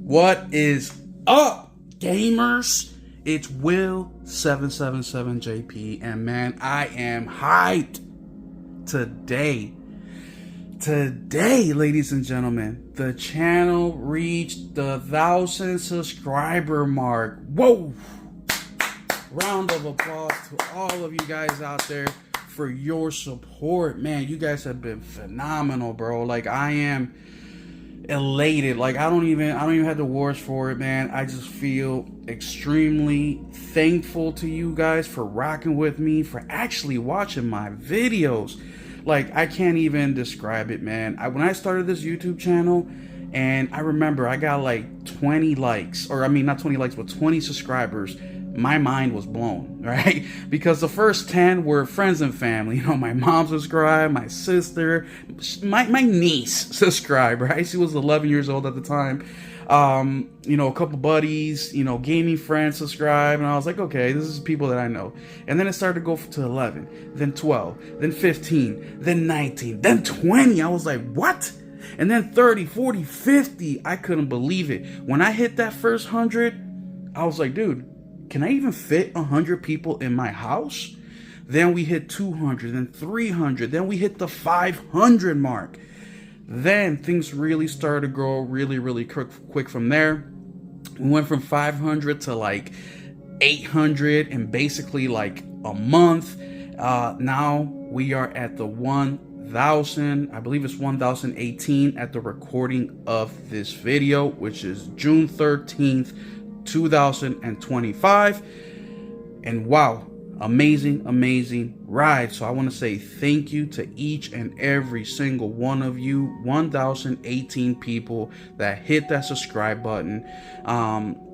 What is up, gamers? It's Will777JP, and man, I am hyped today. Today, ladies and gentlemen, the channel reached the 1,000 subscriber mark. Whoa! Round of applause to all of you guys out there for your support. Man, you guys have been phenomenal, bro. Like, I am elated. Like, I don't even have the words for it, man. I just feel extremely thankful to you guys for rocking with me, for actually watching my videos. Like, I can't even describe it, man. When I started this YouTube channel, and I remember I got like 20 likes, or I mean, not 20 likes, but 20 subscribers, my mind was blown, right? Because the first 10 were friends and family. You know, my mom subscribed, my sister, my niece subscribed, right? She was 11 years old at the time. You know, a couple buddies, you know, gaming friends subscribed, and I was like, okay, this is people that I know. And then it started to go to 11, then 12, then 15, then 19, then 20. I was like, what? And then 30, 40, 50. I couldn't believe it. When I hit that first 100, I was like, dude, can I even fit 100 people in my house? Then we hit 200, then 300, then we hit the 500 mark. Then things really started to grow really quick from there. We went from 500 to like 800 in basically like a month. Now we are at the 1,000. I believe it's 1,018 at the recording of this video, which is June 13th, 2025. And wow, amazing ride. So I want to say thank you to each and every single one of you, 1,018 people that hit that subscribe button.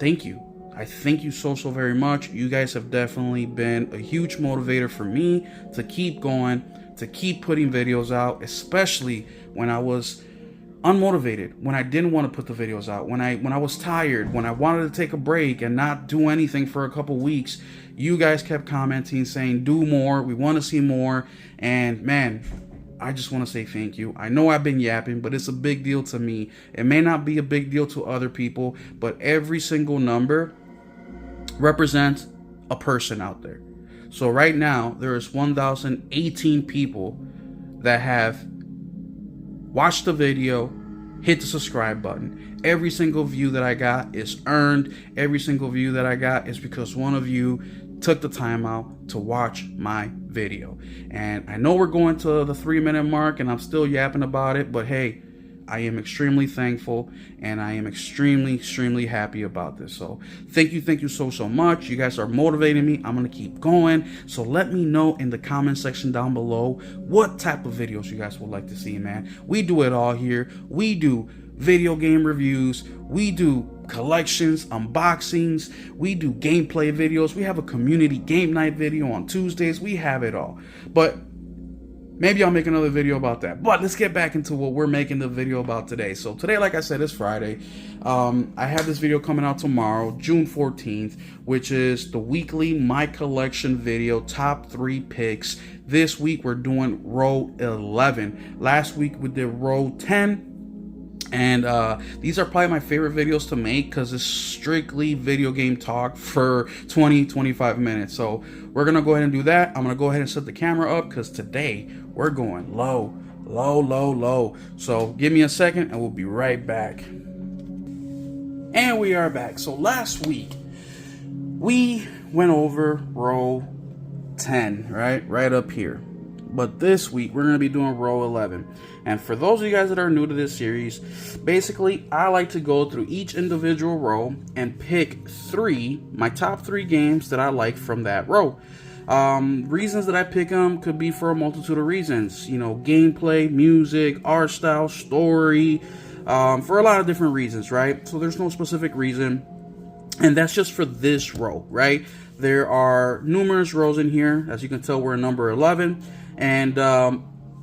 Thank you. I thank you so very much. You guys have definitely been a huge motivator for me to keep going, to keep putting videos out, especially when I was unmotivated, when I didn't want to put the videos out, when I was tired, when I wanted to take a break and not do anything for a couple weeks. You guys kept commenting, saying do more, we want to see more. And man, I just want to say thank you. I know I've been yapping, but it's a big deal to me. It may not be a big deal to other people, but every single number represents a person out there. So right now there is 1,018 people that have watch the video, hit the subscribe button. Every single view that I got is earned. Every single view that I got is because one of you took the time out to watch my video. And I know we're going to the 3-minute mark and I'm still yapping about it, but hey, I am extremely thankful and I am extremely happy about this. So thank you so much. You guys are motivating me. I'm gonna keep going. So let me know in the comment section down below what type of videos you guys would like to see, man. We do it all here. We do video game reviews, we do collections, unboxings, we do gameplay videos, we have a community game night video on Tuesdays. We have it all. But maybe I'll make another video about that. But let's get back into what we're making the video about today. So today, like I said, is Friday. I have this video coming out tomorrow, June 14th, which is the weekly My Collection video, top 3 picks. This week, we're doing row 11. Last week, we did row 10. And these are probably my favorite videos to make because it's strictly video game talk for 20-25 minutes. So we're gonna go ahead and do that. I'm gonna go ahead and set the camera up because today we're going low. So give me a second and we'll be right back. And we are back. So last week we went over row 10, right up here. But this week, we're going to be doing row 11. And for those of you guys that are new to this series, basically, I like to go through each individual row and pick my top 3 games that I like from that row. Reasons that I pick them could be for a multitude of reasons. You know, gameplay, music, art style, story, for a lot of different reasons, right? So there's no specific reason. And that's just for this row, right? There are numerous rows in here. As you can tell, we're in number 11. And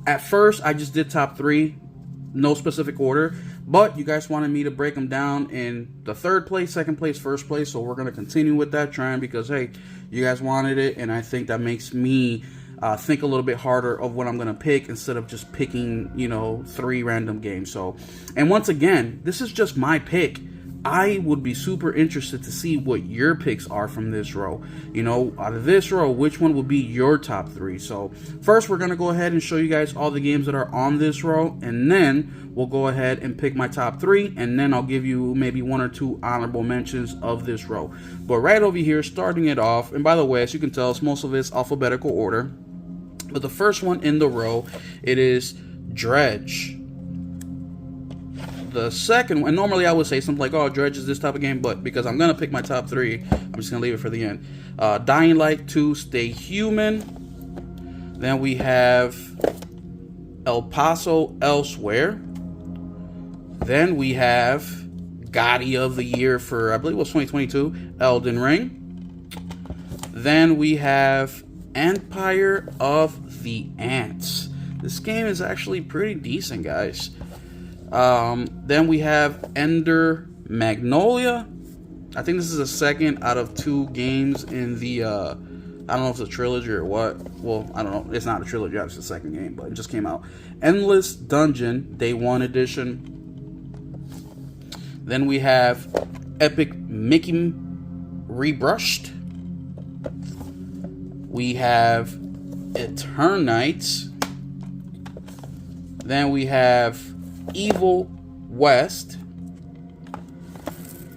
at first, I just did top 3, no specific order. But you guys wanted me to break them down in the 3rd place, 2nd place, 1st place. So we're going to continue with that trend because, hey, you guys wanted it. And I think that makes me think a little bit harder of what I'm going to pick instead of just picking, you know, 3 random games. So, and once again, this is just my pick. I would be super interested to see what your picks are from this row. You know, out of this row, which one would be your top 3? So first, we're going to go ahead and show you guys all the games that are on this row, and then we'll go ahead and pick my top 3, and then I'll give you maybe 1 or 2 honorable mentions of this row. But right over here, starting it off, and by the way, as you can tell, it's most of it's alphabetical order. But the first one in the row, it is Dredge. The second one, normally I would say something like, oh, Dredge is this type of game, but because I'm going to pick my top 3, I'm just going to leave it for the end. Dying Light 2, Stay Human. Then we have El Paso Elsewhere. Then we have Gotti of the Year for, I believe it was 2022, Elden Ring. Then we have Empire of the Ants. This game is actually pretty decent, guys. Then we have Ender Magnolia. I think this is the second out of 2 games in the, I don't know if it's a trilogy or what. Well, I don't know. It's not a trilogy. It's the second game, but it just came out. Endless Dungeon, Day 1 edition. Then we have Epic Mickey Rebrushed. We have Eternites. Then we have Evil West.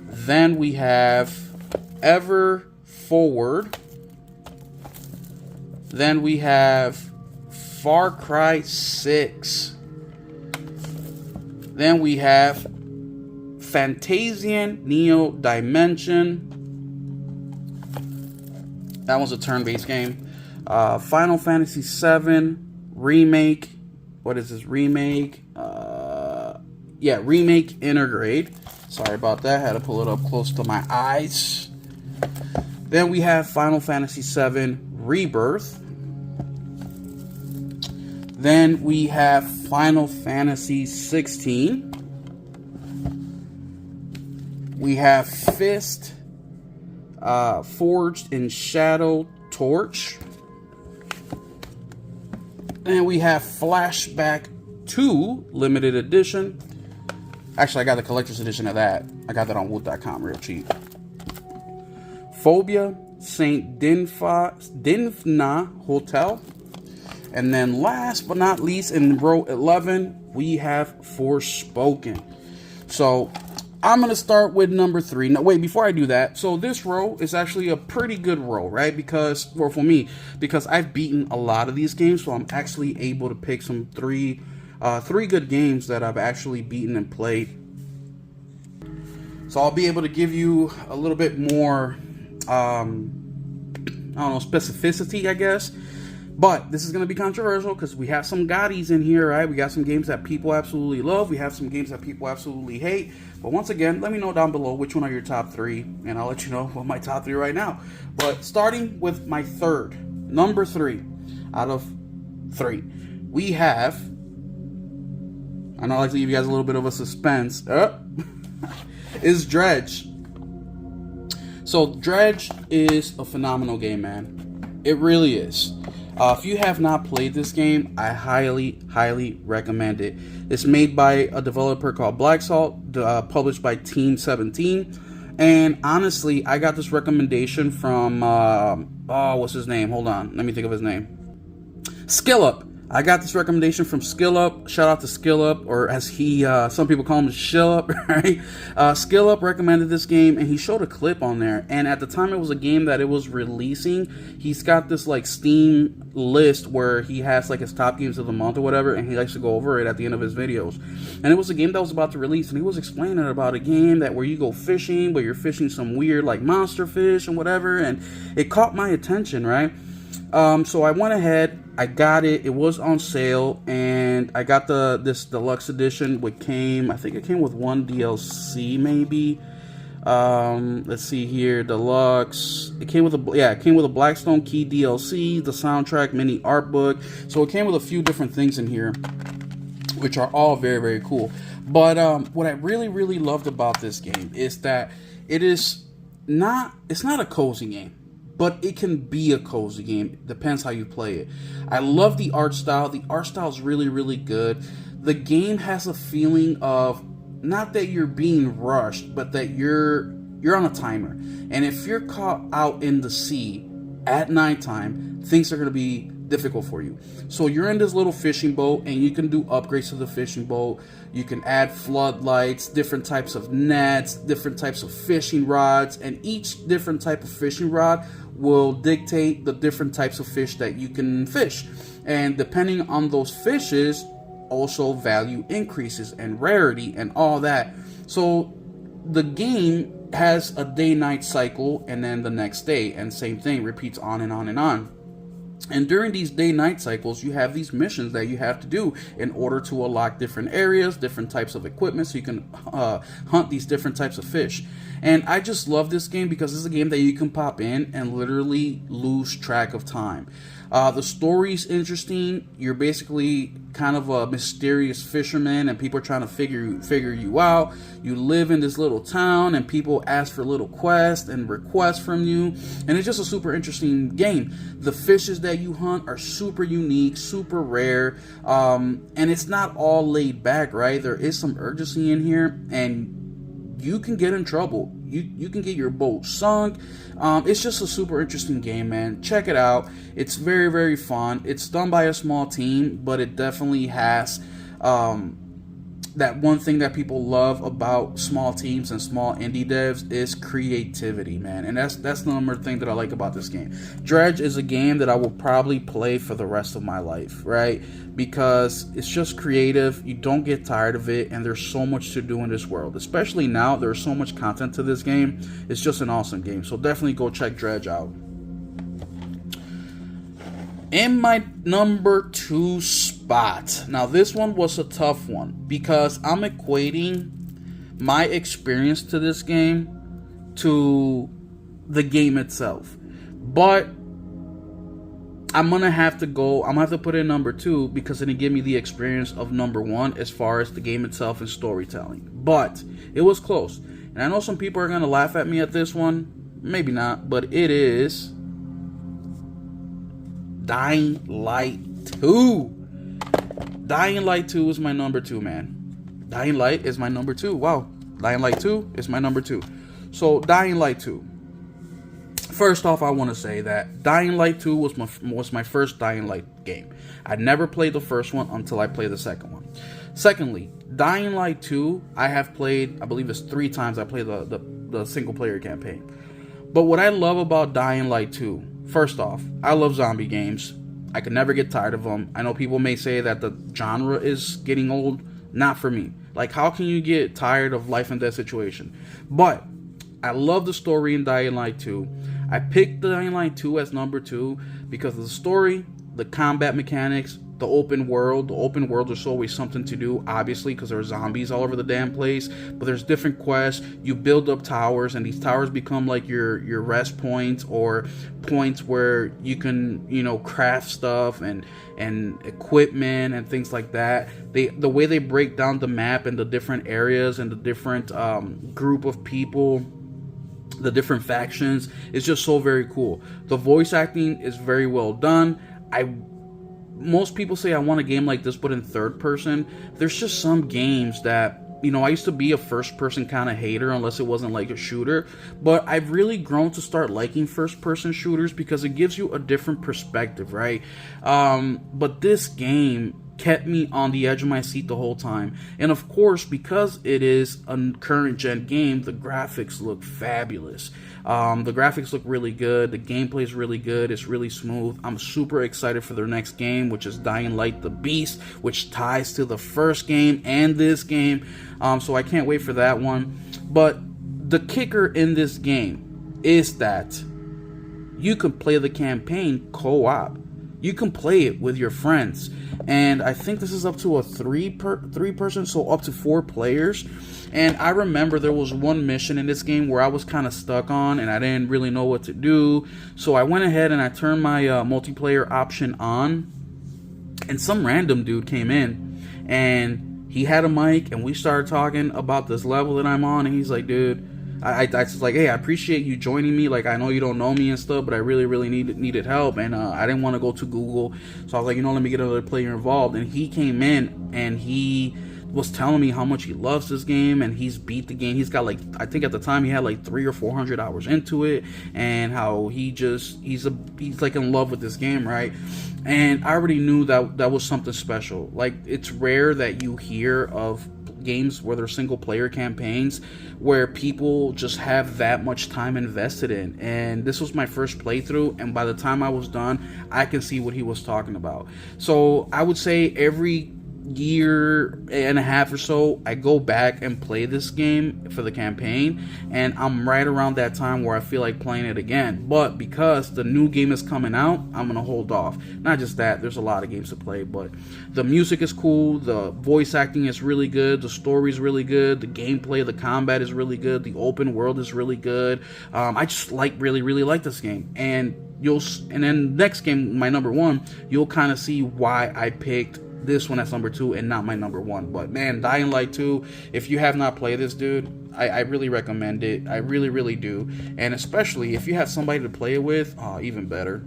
Then we have Ever Forward. Then we have Far Cry 6. Then we have Fantasian Neo Dimension. That was a turn-based game. Final Fantasy VII Remake. What is this? Remake? Yeah, Remake Intergrade. Sorry about that. Had to pull it up close to my eyes. Then we have Final Fantasy VII Rebirth. Then we have Final Fantasy 16. We have Fist, Forged in Shadow Torch. And we have Flashback 2 Limited Edition. Actually, I got the collector's edition of that. I got that on woot.com real cheap. Phobia, St. Dinfna Hotel. And then last but not least, in row 11, we have Forspoken. So I'm going to start with number 3. No, wait, before I do that, so this row is actually a pretty good row, right? Because, well, for me, because I've beaten a lot of these games, so I'm actually able to pick some three good games that I've actually beaten and played. So I'll be able to give you a little bit more, I don't know, specificity, I guess. But this is going to be controversial because we have some Gottis in here, right? We got some games that people absolutely love. We have some games that people absolutely hate. But once again, let me know down below which one are your top 3, and I'll let you know what my top 3 right now. But starting with my number 3 out of 3, we have, I know I like to give you guys a little bit of a suspense, is Dredge. So Dredge is a phenomenal game, man. It really is. If you have not played this game, I highly recommend it. It's made by a developer called Black Salt, published by Team 17. And honestly, I got this recommendation from, what's his name? Hold on, let me think of his name. SkillUp. I got this recommendation from SkillUp. Shout out to SkillUp, or as some people call him, ShillUp, right? SkillUp recommended this game, and he showed a clip on there. And at the time, it was a game that it was releasing. He's got this like Steam list where he has like his top games of the month or whatever, and he likes to go over it at the end of his videos. And it was a game that was about to release, and he was explaining about a game that where you go fishing, but you're fishing some weird like monster fish and whatever, and it caught my attention, right? So I went ahead, I got it, it was on sale, and I got this deluxe edition, which I think it came with 1 DLC maybe. Let's see here, deluxe, it came with a Blackstone Key DLC, the soundtrack, mini art book, so it came with a few different things in here, which are all very cool. But what I really loved about this game is that it's not a cozy game, but it can be a cozy game. Depends how you play it. I love the art style. The art style is really good. The game has a feeling of not that you're being rushed, but that you're on a timer. And if you're caught out in the sea at nighttime, things are going to be difficult for you. So you're in this little fishing boat, and you can do upgrades to the fishing boat. You can add floodlights, different types of nets, different types of fishing rods, and each different type of fishing rod will dictate the different types of fish that you can fish. And depending on those fishes, also value increases and rarity and all that. So the game has a day-night cycle, and then the next day, and same thing repeats on and on and on. And during these day-night cycles, you have these missions that you have to do in order to unlock different areas, different types of equipment, so you can hunt these different types of fish. And I just love this game because it's a game that you can pop in and literally lose track of time. The story's interesting. You're basically kind of a mysterious fisherman, and people are trying to figure you out. You live in this little town, and people ask for little quests and requests from you, and it's just a super interesting game. The fishes that you hunt are super unique, super rare, and it's not all laid back, right? There is some urgency in here, and you can get in trouble. You can get your boat sunk. It's just a super interesting game, man. Check it out. It's very, very fun. It's done by a small team, but it definitely has that one thing that people love about small teams and small indie devs is creativity, man. And that's the number thing that I like about this game. Dredge is a game that I will probably play for the rest of my life, right? Because it's just creative. You don't get tired of it, and there's so much to do in this world. Especially now, there's so much content to this game. It's just an awesome game. So definitely go check Dredge out. In my number 2 spot. Now, this one was a tough one because I'm equating my experience to this game to the game itself. But I'm going to have to put in number 2 because it didn't give me the experience of number 1 as far as the game itself and storytelling. But it was close. And I know some people are going to laugh at me at this one. Maybe not, but it is Dying Light 2. Dying Light 2 is my number 2, man. Dying Light is my number 2. Wow. Dying Light 2 is my number 2. So, Dying Light 2. First off, I want to say that Dying Light 2 was my first Dying Light game. I never played the first one until I played the second one. Secondly, Dying Light 2, I have played, I believe it's 3 times I played the single-player campaign. But what I love about Dying Light 2, first off, I love zombie games. I could never get tired of them. I know people may say that the genre is getting old. Not for me. Like, how can you get tired of life and death situation? But I love the story in Dying Light 2. I picked Dying Light 2 as number 2 because of the story, the combat mechanics, the open world. The open world is always something to do, obviously, because there are zombies all over the damn place. But there's different quests. You build up towers, and these towers become like your rest points or points where you can, craft stuff and equipment and things like that. The way they break down the map and the different areas and the different group of people, the different factions, is just so very cool. The voice acting is very well done. Most people say I want a game like this, but in third person. There's just some games that, I used to be a first person kind of hater unless it wasn't like a shooter, but I've really grown to start liking first person shooters because it gives you a different perspective, right? But this game kept me on the edge of my seat the whole time. And of course, because it is a current gen game, the graphics look fabulous. The graphics look really good. The gameplay is really good. It's really smooth. I'm super excited for their next game, which is Dying Light the Beast, which ties to the first game and this game. So I can't wait for that one. But the kicker in this game is that you can play the campaign co-op. You can play it with your friends. And I think this is up to a three person, so up to 4 players. And I remember there was one mission in this game where I was kind of stuck on and I didn't really know what to do. So I went ahead and I turned my multiplayer option on. And some random dude came in and he had a mic and we started talking about this level that I'm on. And he's like, dude, I was like, hey, I appreciate you joining me. Like, I know you don't know me and stuff, but I really needed help. And I didn't want to go to Google. So I was like, let me get another player involved. And he came in and he was telling me how much he loves this game, and he's beat the game. He's got like, I think at the time he had like 300 or 400 hours into it, and how he's like in love with this game, right? And I already knew that was something special. Like, it's rare that you hear of games where they're single player campaigns where people just have that much time invested in. And this was my first playthrough, and by the time I was done, I can see what he was talking about. So I would say every year and a half or so, I go back and play this game for the campaign, and I'm right around that time where I feel like playing it again. But because the new game is coming out, I'm gonna hold off. Not just that, there's a lot of games to play, but the music is cool, the voice acting is really good, the story's really good, the gameplay, the combat is really good, the open world is really good. I just really like this game. And then next game, my number one, you'll kind of see why I picked this one as number 2 and not my number 1. But man, Dying Light 2, if you have not played this, dude, I really recommend it. I really do. And especially if you have somebody to play it with, even better.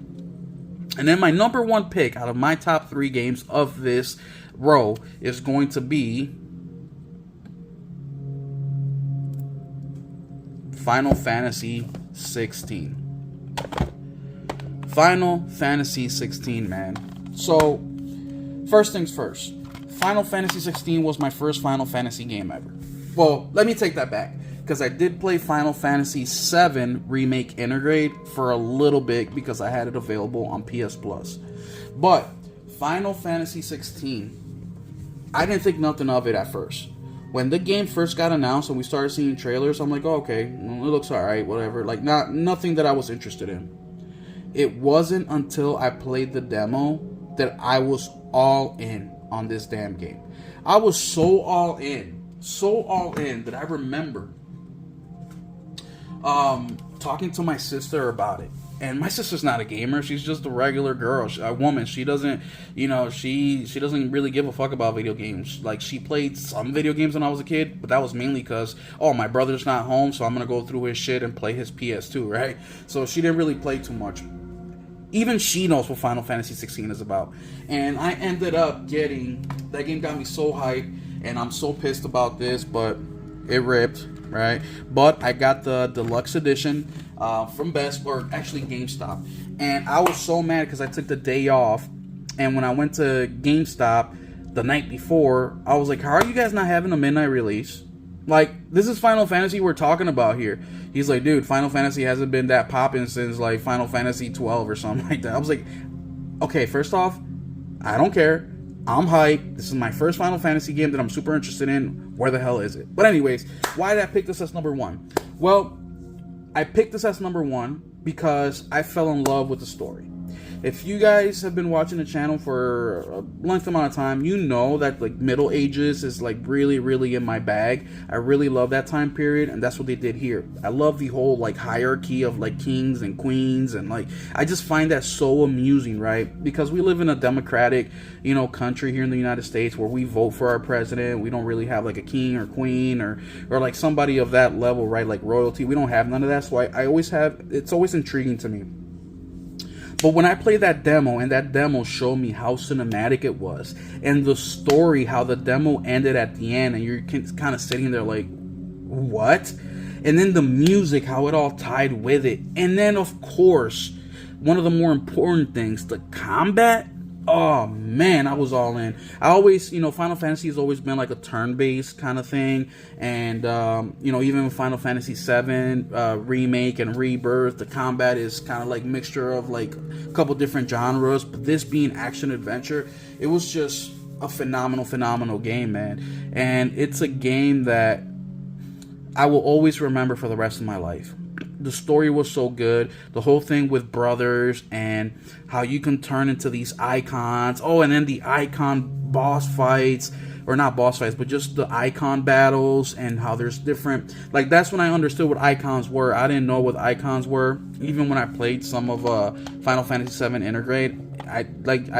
And then my number 1 pick out of my top 3 games of this row is going to be Final Fantasy 16. Final Fantasy 16, man. So first things first, Final Fantasy 16 was my first Final Fantasy game ever. Well, let me take that back, because I did play Final Fantasy 7 Remake Intergrade for a little bit because I had it available on PS Plus. But Final Fantasy 16, I didn't think nothing of it at first. When the game first got announced and we started seeing trailers, I'm like, oh, okay, it looks alright, whatever. Like, nothing that I was interested in. It wasn't until I played the demo that I was all in on this damn game. I was so all in that I remember talking to my sister about it. And my sister's not a gamer. She's just a regular girl, a woman. She doesn't, she doesn't really give a fuck about video games. Like, she played some video games when I was a kid, but that was mainly because, my brother's not home, so I'm going to go through his shit and play his PS2, right? So she didn't really play too much. Even she knows what Final Fantasy 16 is about. And I ended up that game got me so hyped, and I'm so pissed about this, but it ripped, right? But I got the deluxe edition from Best, or actually GameStop. And I was so mad because I took the day off, and when I went to GameStop the night before, I was like, how are you guys not having a midnight release? Like, this is Final Fantasy we're talking about here. He's like, dude, Final Fantasy hasn't been that poppin' since, like, Final Fantasy 12 or something like that. I was like, okay, first off, I don't care. I'm hyped. This is my first Final Fantasy game that I'm super interested in. Where the hell is it? But anyways, why did I pick this as number 1? Well, I picked this as number 1 because I fell in love with the story. If you guys have been watching the channel for a length amount of time, you know that like Middle Ages is like really in my bag. I really love that time period, and that's what they did here. I love the whole like hierarchy of like kings and queens, and like I just find that so amusing, right? Because we live in a democratic, country here in the United States where we vote for our president. We don't really have like a king or queen or like somebody of that level, right? Like royalty. We don't have none of that. So it's always intriguing to me. But when I played that demo, and that demo showed me how cinematic it was, and the story, how the demo ended at the end, and you're kind of sitting there like, what? And then the music, how it all tied with it. And then, of course, one of the more important things, the combat. Oh man, I was all in. I always, Final Fantasy has always been like a turn-based kind of thing, and even Final Fantasy 7 remake and rebirth, the combat is kind of like mixture of like a couple different genres. But this being action adventure, it was just a phenomenal game, man. And it's a game that I will always remember for the rest of my life. The story was so good. The whole thing with brothers and how you can turn into these icons. Oh, and then the icon boss fights, or not boss fights, but just the icon battles, and how there's different. Like, that's when I understood what icons were. I didn't know what icons were. Even when I played some of Final Fantasy 7 Intergrade, I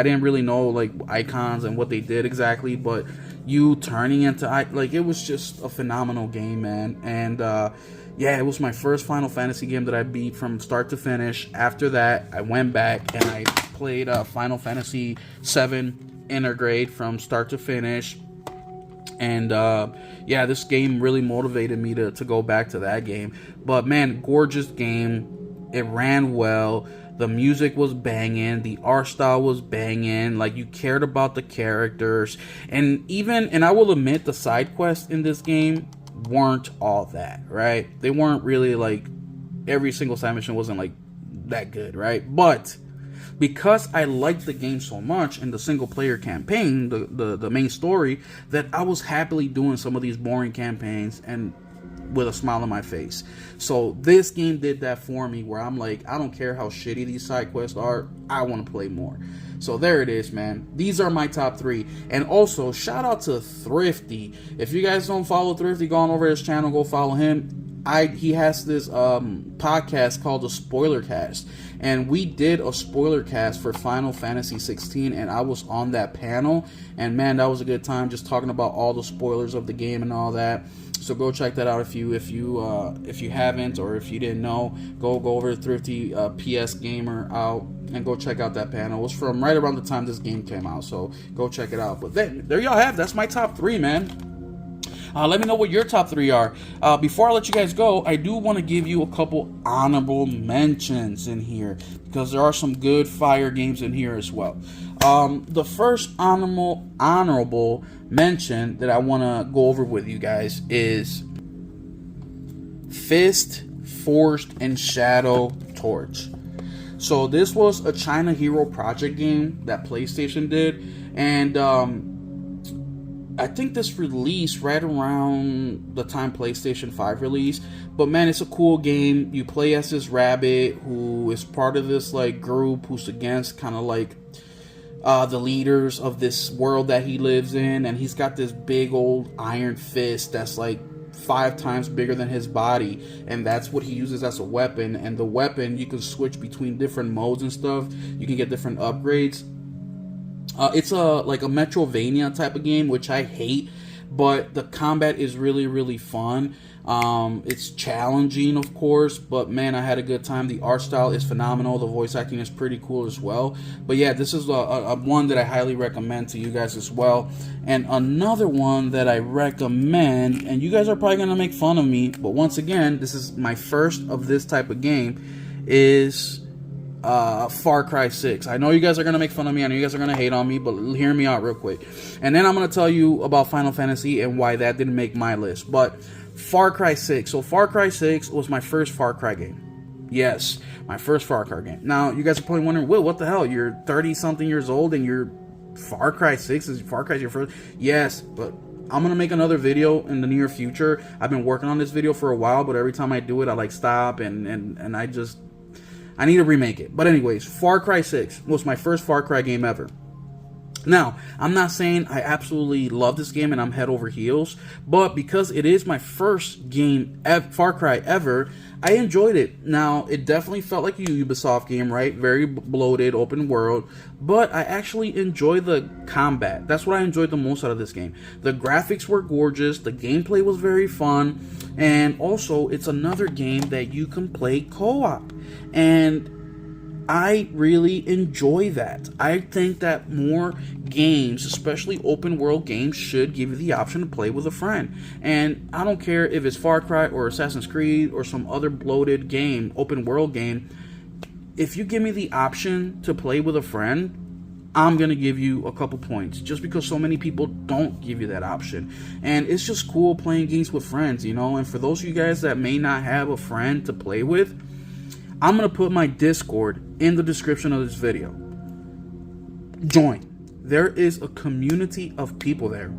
didn't really know like icons and what they did exactly. But you turning into it was just a phenomenal game, man. And yeah, it was my first Final Fantasy game that I beat from start to finish. After that, I went back and I played Final Fantasy 7 Intergrade from start to finish. And yeah, this game really motivated me to go back to that game. But man, gorgeous game. It ran well. The music was banging. The art style was banging. Like, you cared about the characters. And I will admit, the side quests in this game weren't all that, right? They weren't really like, every single side mission wasn't like that good, right? But because I liked the game so much and the single player campaign, the main story, that I was happily doing some of these boring campaigns and with a smile on my face. So this game did that for me, where I'm like, I don't care how shitty these side quests are, I want to play more. So there it is, man. These are my top 3. And also, shout out to Thrifty. If you guys don't follow Thrifty, go on over his channel, go follow him. He has this podcast called the Spoiler Cast, and we did a spoiler cast for Final Fantasy 16, and I was on that panel, and man, that was a good time, just talking about all the spoilers of the game and all that. So go check that out if you haven't, or if you didn't know, go over to Thrifty PS Gamer out and go check out that panel. It was from right around the time this game came out, so go check it out. But there y'all have, that's my top 3, man. Let me know what your top 3 are. Before I let you guys go, I do want to give you a couple honorable mentions in here, because there are some good fire games in here as well. The first honorable mention that I want to go over with you guys is Fist, Forged, and Shadow Torch. So this was a China Hero Project game that PlayStation did, and I think this released right around the time PlayStation 5 released. But man, it's a cool game. You play as this rabbit who is part of this like group who's against kind of like the leaders of this world that he lives in, and he's got this big old iron fist that's like 5 times bigger than his body, and that's what he uses as a weapon. And the weapon, you can switch between different modes and stuff. You can get different upgrades. It's like a Metrovania type of game, which I hate, but the combat is really, really fun. It's challenging, of course, but man, I had a good time. The art style is phenomenal. The voice acting is pretty cool as well. But yeah, this is a one that I highly recommend to you guys as well. And another one that I recommend, and you guys are probably going to make fun of me, but once again, this is my first of this type of game, is Far Cry 6. I know you guys are going to make fun of me. I know you guys are going to hate on me, but hear me out real quick. And then I'm going to tell you about Final Fantasy and why that didn't make my list. But Far Cry 6. So Far Cry 6 was my first Far Cry game. Yes, my first Far Cry game. Now, you guys are probably wondering, Will, what the hell? You're 30-something years old and you're Far Cry 6? Is Far Cry your first? Yes, but I'm going to make another video in the near future. I've been working on this video for a while, but every time I do it, I like stop and I need to remake it. But anyways, Far Cry 6 was my first Far Cry game ever. Now, I'm not saying I absolutely love this game and I'm head over heels, but because it is my first game, Far Cry ever, I enjoyed it. Now, it definitely felt like a Ubisoft game, right? Very bloated, open world, but I actually enjoyed the combat. That's what I enjoyed the most out of this game. The graphics were gorgeous, the gameplay was very fun, and also, it's another game that you can play co-op. And I really enjoy that. I think that more games, especially open world games, should give you the option to play with a friend. And I don't care if it's Far Cry or Assassin's Creed or some other bloated game, open world game. If you give me the option to play with a friend, I'm going to give you a couple points, just because so many people don't give you that option. And it's just cool playing games with friends, you know. And for those of you guys that may not have a friend to play with, I'm going to put my Discord in the description of this video. Join. There is a community of people there,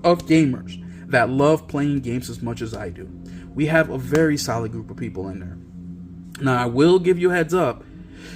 of gamers, that love playing games as much as I do. We have a very solid group of people in there. Now, I will give you a heads up.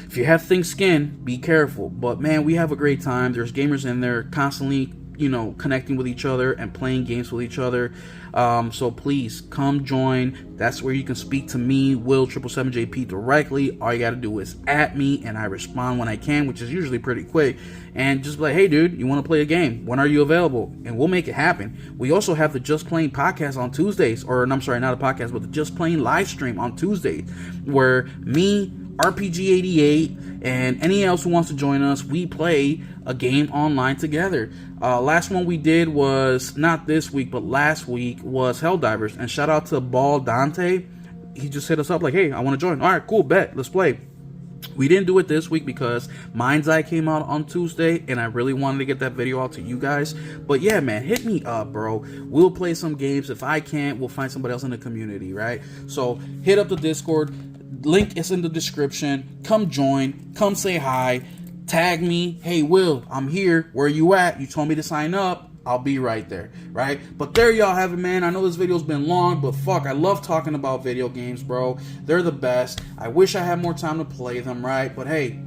If you have thick skin, be careful. But man, we have a great time. There's gamers in there constantly, you know, connecting with each other and playing games with each other. So please come join. That's where you can speak to me, Will 777JP, directly. All you got to do is at me, and I respond when I can, which is usually pretty quick. And just be like, hey, dude, you want to play a game? When are you available? And we'll make it happen. We also have the Just Playing podcast on Tuesdays, or I'm sorry, not a podcast, but the Just Playing live stream on Tuesdays, where me, RPG88, and anyone else who wants to join us. We play a game online together. Last one we did was not this week, but last week was Helldivers. And shout out to Ball Dante. He just hit us up like, hey, I want to join. All right, cool, bet, let's play. We didn't do it this week because Mind's Eye came out on Tuesday, and I really wanted to get that video out to you guys. But yeah, man, hit me up, bro. We'll play some games. If I can't, we'll find somebody else in the community, right? So hit up the Discord. Link is in the description. Come join. Come say hi. Tag me. Hey, Will, I'm here. Where you at? You told me to sign up. I'll be right there, right? But there y'all have it, man. I know this video's been long, but fuck, I love talking about video games, bro. They're the best. I wish I had more time to play them, right? But hey,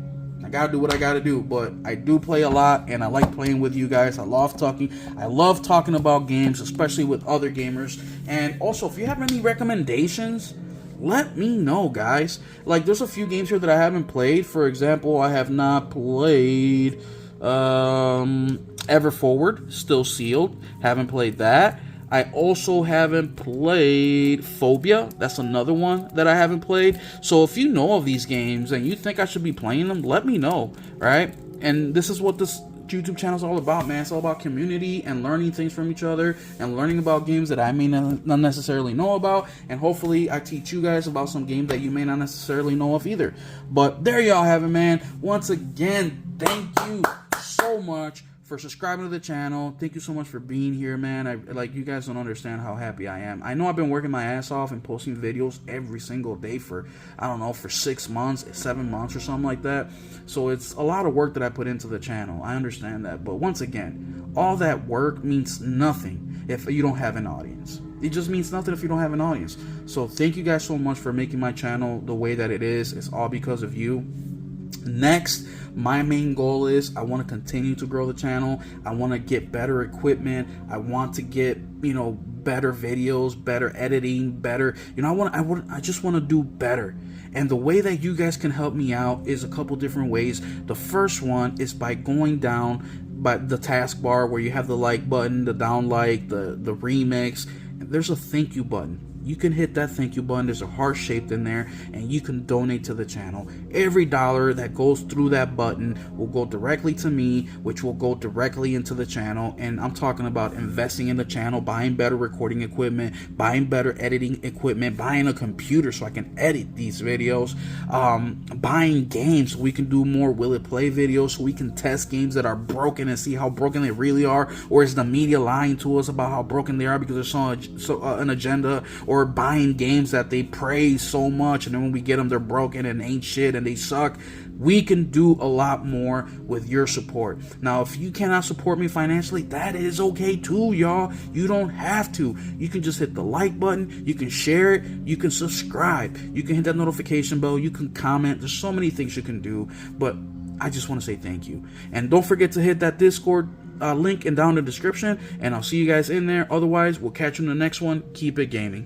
I gotta do what I gotta do. But I do play a lot, and I like playing with you guys. I love talking about games, especially with other gamers. And also, if you have any recommendations, let me know, guys. Like, there's a few games here that I haven't played. For example, I have not played Ever Forward, still sealed. Haven't played that. I also haven't played Phobia. That's another one that I haven't played. So if you know of these games and you think I should be playing them, let me know, right? And this is what this YouTube channel is all about, man. It's all about community and learning things from each other and learning about games that I may not necessarily know about, and hopefully I teach you guys about some games that you may not necessarily know of either. But there y'all have it, man. Once again, thank you so much for subscribing to the channel. Thank you so much for being here, man. Like, you guys don't understand how happy I am. I know I've been working my ass off and posting videos every single day for, I don't know, for 6 months, 7 months or something like that. So it's a lot of work that I put into the channel. I understand that. But once again, all that work means nothing if you don't have an audience. It just means nothing if you don't have an audience. So thank you guys so much for making my channel the way that it is. It's all because of you. Next, my main goal is I want to continue to grow the channel. I want to get better equipment. I want to get, you know, better videos, better editing, better, you know, I just want to do better. And the way that you guys can help me out is a couple different ways. The first one is by going down by the taskbar where you have the like button, the down like, the remix. There's a thank you button. You can hit that thank you button. There's a heart shaped in there, and you can donate to the channel. Every dollar that goes through that button will go directly to me, which will go directly into the channel. And I'm talking about investing in the channel, buying better recording equipment, buying better editing equipment, buying a computer so I can edit these videos, buying games so we can do more Will It Play videos, so we can test games that are broken and see how broken they really are, or is the media lying to us about how broken they are because there's an agenda, or buying games that they praise so much and then when we get them they're broken and ain't shit and they suck. We can do a lot more with your support. Now, if you cannot support me financially, that is okay too, y'all. You don't have to. You can just hit the like button, you can share it, you can subscribe, you can hit that notification bell, you can comment. There's so many things you can do, but I just want to say thank you. And don't forget to hit that Discord link and down in the description, and I'll see you guys in there. Otherwise, we'll catch you in the next one. Keep it gaming.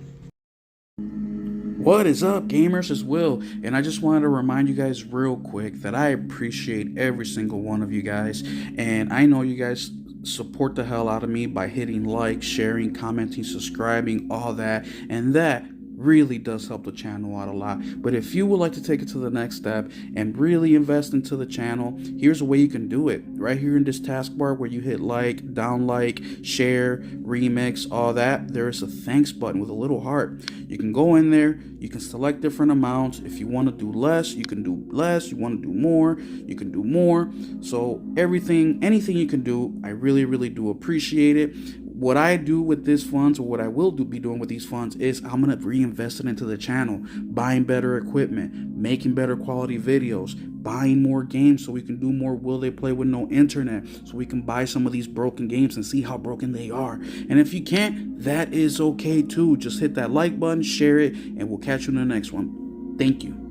What is up, gamers? It's Will, and I just wanted to remind you guys real quick that I appreciate every single one of you guys, and I know you guys support the hell out of me by hitting like, sharing, commenting, subscribing, all that, and that really does help the channel out a lot. But if you would like to take it to the next step and really invest into the channel, here's a way you can do it. Right here in this taskbar where you hit like, down like, share, remix, all that, there's a thanks button with a little heart. You can go in there, you can select different amounts. If you want to do less, you can do less. You want to do more, you can do more. So anything you can do, I really do appreciate it. What I do with these funds, or what I will be doing with these funds, is I'm going to reinvest it into the channel, buying better equipment, making better quality videos, buying more games so we can do more Will They Play with no internet, so we can buy some of these broken games and see how broken they are. And if you can't, that is okay too. Just hit that like button, share it, and we'll catch you in the next one. Thank you.